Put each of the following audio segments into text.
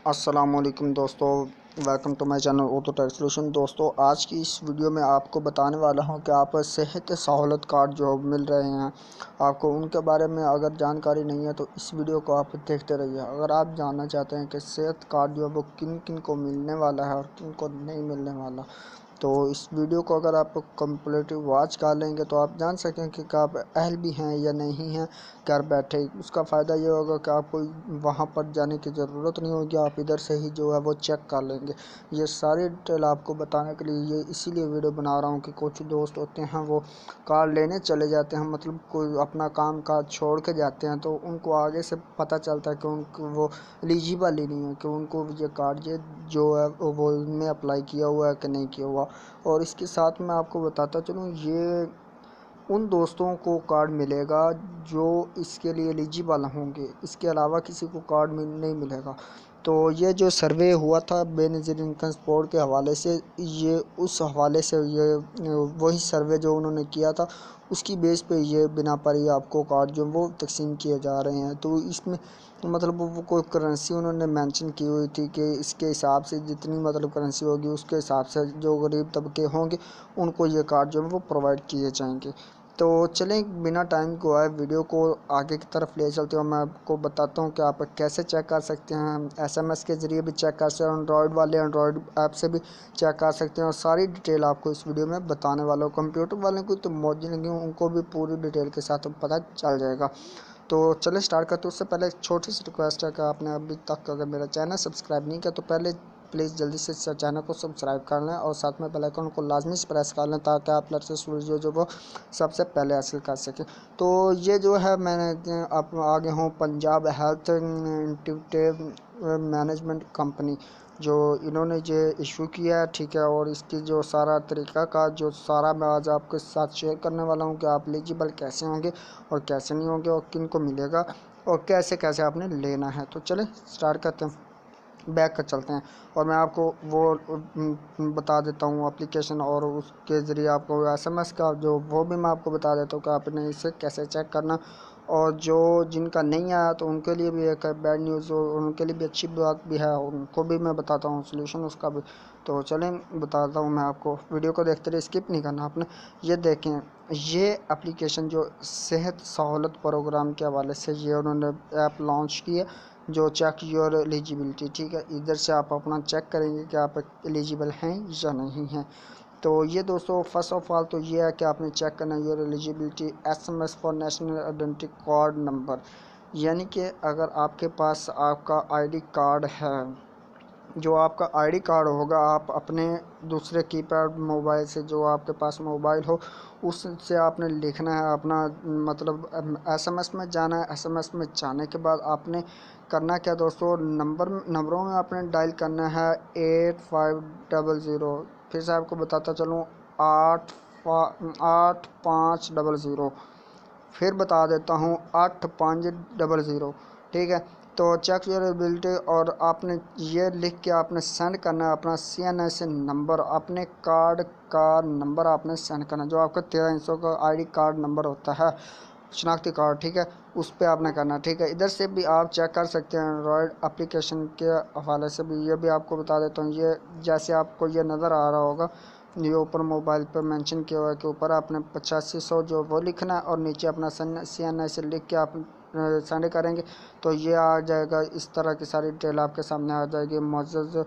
अस्सलामुअलैकुम दोस्तों, welcome to my channel auto tech solution. दोस्तों, आज की इस वीडियो में आपको बताने वाला हूं कि आप सेहत सहूलत कार्ड जो मिल रहे हैं आपको, उनके बारे में अगर जानकारी नहीं है तो इस वीडियो को आप देखते रहिए। अगर आप जानना चाहते हैं कि सेहत कार्ड जो है वो किन किन को मिलने वाला है और किन को नहीं मिलने वाला, तो इस वीडियो को अगर आप कंप्लीट वॉच कर लेंगे तो आप जान सकें कि आप अहल भी हैं या नहीं हैं घर बैठे। उसका फ़ायदा ये होगा कि आपको वहाँ पर जाने की ज़रूरत नहीं होगी, आप इधर से ही जो है वो चेक कर लेंगे। ये सारी डिटेल आपको बताने के लिए ये इसीलिए वीडियो बना रहा हूँ कि कुछ दोस्त होते हैं वो कार्ड लेने चले जाते हैं, मतलब कोई अपना काम काज छोड़ के जाते हैं, तो उनको आगे से पता चलता है कि उनको वो एलिजिबल ही नहीं है, कि उनको ये कार्ड ये जो है वो इनमें अप्लाई किया हुआ है कि नहीं किया हुआ। और इसके साथ मैं आपको बताता चलूँ, ये उन दोस्तों को कार्ड मिलेगा जो इसके लिए एलिजिबल होंगे, इसके अलावा किसी को कार्ड नहीं मिलेगा। तो ये जो सर्वे हुआ था बेनज़ीर इनकम सपोर्ट के हवाले से, ये उस हवाले से ये वही सर्वे जो उन्होंने किया था उसकी बेस पे ये बिना पर ही आपको कार्ड जो वो तकसीम किए जा रहे हैं। तो इसमें मतलब वो कोई करेंसी उन्होंने मेंशन की हुई थी कि इसके हिसाब से जितनी मतलब करेंसी होगी उसके हिसाब से जो गरीब तबके होंगे उनको ये कार्ड जो है वो प्रोवाइड किए जाएंगे। तो चलें, बिना टाइम को आए वीडियो को आगे की तरफ ले चलते हैं। मैं आपको बताता हूँ कि आप कैसे चेक कर सकते हैं। एसएमएस के ज़रिए भी चेक कर सकते हैं, एंड्रॉयड वाले एंड्रॉयड ऐप से भी चेक कर सकते हैं, और सारी डिटेल आपको इस वीडियो में बताने वाला हूँ। कंप्यूटर वाले को तो मौज लगी, उनको भी पूरी डिटेल के साथ पता चल जाएगा। तो चले स्टार्ट करते हैं। उससे पहले एक छोटी सी रिक्वेस्ट है कि आपने अभी तक अगर मेरा चैनल सब्सक्राइब नहीं किया तो पहले प्लीज़ जल्दी से चैनल को सब्सक्राइब कर लें और साथ में बेल आइकन को लाजमी से प्रेस कर लें ताकि आप लेटेस्ट वीडियो जो वो सबसे पहले हासिल कर सकें। तो ये जो है मैंने आप आगे हूँ Punjab health integrative management company, जो इन्होंने ये इशू किया है, ठीक है। और इसकी जो सारा तरीका का जो सारा मैं आज आपके साथ शेयर करने वाला हूँ कि आप एलिजिबल कैसे होंगे और कैसे नहीं होंगे और किन को मिलेगा और कैसे कैसे आपने लेना है। तो चलें स्टार्ट करते हैं, बैक कर चलते हैं। और मैं आपको वो बता देता हूँ एप्लीकेशन, और उसके ज़रिए आपको एसएमएस का जो वो भी मैं आपको बता देता हूँ कि आपने इसे कैसे चेक करना। और जो जिनका नहीं आया तो उनके लिए भी एक बैड न्यूज़ और उनके लिए भी अच्छी बात भी है, उनको भी मैं बताता हूँ सोल्यूशन उसका भी। तो चलें बताता हूँ मैं आपको, वीडियो को देखते रहिए, स्किप नहीं करना आपने। ये देखें, ये एप्लीकेशन जो सेहत सहूलत प्रोग्राम के हवाले से ये उन्होंने ऐप लॉन्च की है, जो चेक योर एलिजिबिलिटी, ठीक है। इधर से आप अपना चेक करेंगे कि आप एलिजिबल हैं या नहीं हैं। तो ये दोस्तों फर्स्ट ऑफ ऑल तो ये है कि आपने चेक करना your eligibility SMS for national identity card number, यानी कि अगर आपके पास आपका आईडी कार्ड है, जो आपका आईडी कार्ड होगा, आप अपने दूसरे कीपैड मोबाइल से, जो आपके पास मोबाइल हो उससे आपने लिखना है अपना, मतलब एसएमएस में जाना है। एसएमएस में जाने के बाद आपने करना क्या दोस्तों, नंबरों में आपने डायल करना है 8500। फिर से आपको बताता चलूँ, 8500। फिर बता देता हूँ 8500, ठीक है। तो चेक योर एबिलिटी, और आपने ये लिख के आपने सेंड करना है अपना CNS नंबर, अपने कार्ड का नंबर आपने सेंड करना, जो आपका 1300 का आईडी कार्ड नंबर होता है, शनाख्ती कार्ड, ठीक है, उस पर आपने करना, ठीक है। इधर से भी आप चेक कर सकते हैं एंड्रॉयड एप्लीकेशन के हवाले से भी। ये भी आपको बता देता हूँ, ये जैसे आपको ये नज़र आ रहा होगा, ये ऊपर मोबाइल पर मेंशन किया हुआ है कि ऊपर आपने 8500 जो वो लिखना है और नीचे अपना CNS लिख के आप सेंड करेंगे तो ये आ जाएगा। इस तरह की सारी डिटेल आपके सामने आ जाएगी। मुअज़्ज़ज़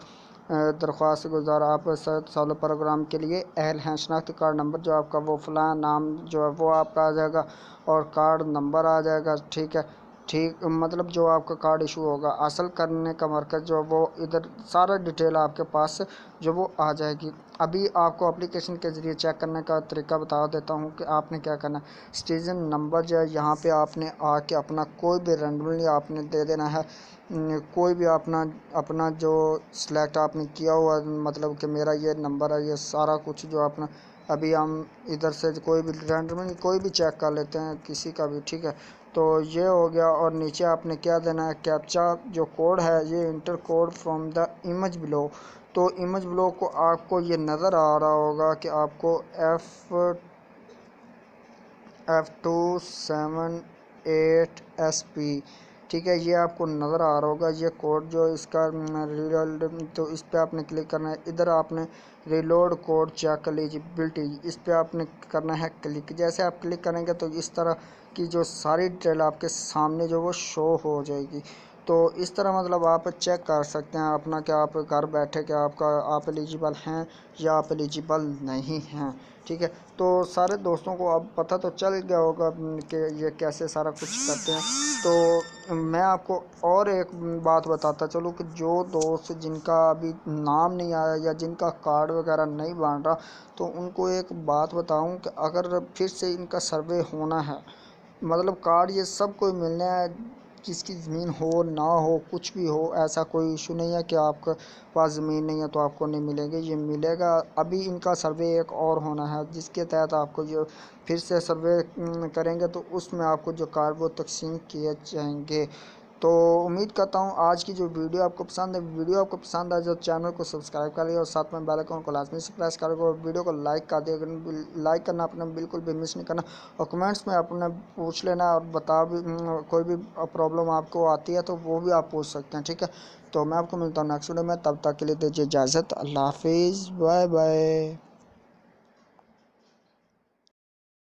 दरख्वास्त गुजार आप साल प्रोग्राम के लिए अहल हैं, शनाख्ती कार्ड नंबर जो आपका वो फ़लाँ नाम जो है वो आपका आ जाएगा और कार्ड नंबर आ जाएगा, ठीक है। ठीक, मतलब जो आपका कार्ड इशू होगा, हासिल करने का मरकज़ जो वो इधर सारा डिटेल आपके पास जो वो आ जाएगी। अभी आपको एप्लीकेशन के ज़रिए चेक करने का तरीका बता देता हूँ कि आपने क्या करना है। सिटीज़न नंबर जो है यहाँ पे आपने आके अपना कोई भी रेंडमली आपने दे देना है, कोई भी अपना अपना जो सिलेक्ट आपने किया हुआ, मतलब कि मेरा ये नंबर है, ये सारा कुछ जो अपना। अभी हम इधर से कोई भी रैंडमली कोई भी चेक कर लेते हैं किसी का भी, ठीक है। तो ये हो गया, और नीचे आपने क्या देना है, कैप्चा जो कोड है, ये inter code from the image below. तो इमेज बिलो को आपको ये नज़र आ रहा होगा कि आपको F278SP ठीक है, ये आपको नज़र आ रहा होगा ये कोड जो इसका रिलोड, तो इस पर आपने क्लिक करना है। इधर आपने रिलोड कोड चेक एलिजिबिलिटी, इस पर आपने करना है क्लिक। जैसे आप क्लिक करेंगे तो इस तरह की जो सारी डिटेल आपके सामने जो वो शो हो जाएगी। तो इस तरह मतलब आप चेक कर सकते हैं अपना कि आप घर बैठे कि आप एलिजिबल हैं या आप एलिजिबल नहीं हैं। ठीक है, तो सारे दोस्तों को अब पता तो चल गया होगा कि ये कैसे सारा कुछ करते हैं। तो मैं आपको और एक बात बताता चलूँ कि जो दोस्त जिनका अभी नाम नहीं आया या जिनका कार्ड वगैरह नहीं बन रहा, तो उनको एक बात बताऊं कि अगर फिर से इनका सर्वे होना है, मतलब कार्ड ये सब कोई मिलने है, जिसकी ज़मीन हो ना हो कुछ भी हो, ऐसा कोई इशू नहीं है कि आपके पास ज़मीन नहीं है तो आपको नहीं मिलेंगे, ये मिलेगा। अभी इनका सर्वे एक और होना है जिसके तहत आपको जो फिर से सर्वे करेंगे तो उसमें आपको जो कार्ड वो तकसीम किए जाएंगे। तो उम्मीद करता हूँ आज की जो वीडियो आपको पसंद है, वीडियो आपको पसंद आए तो चैनल को सब्सक्राइब कर लिया और साथ में बेल आइकन को लाजमी से प्रेस करेगा और वीडियो को लाइक कर दिया। लाइक करना अपने बिल्कुल भी मिस नहीं करना और कमेंट्स में अपने पूछ लेना और बता भी कोई भी प्रॉब्लम आपको आती है तो वो भी आप पूछ सकते हैं। ठीक है, तो मैं आपको मिलता हूँ नेक्स्ट वीडियो में, तब तक के लिए दीजिए इजाज़त। अल्लाह हाफिज़, बाय बाय।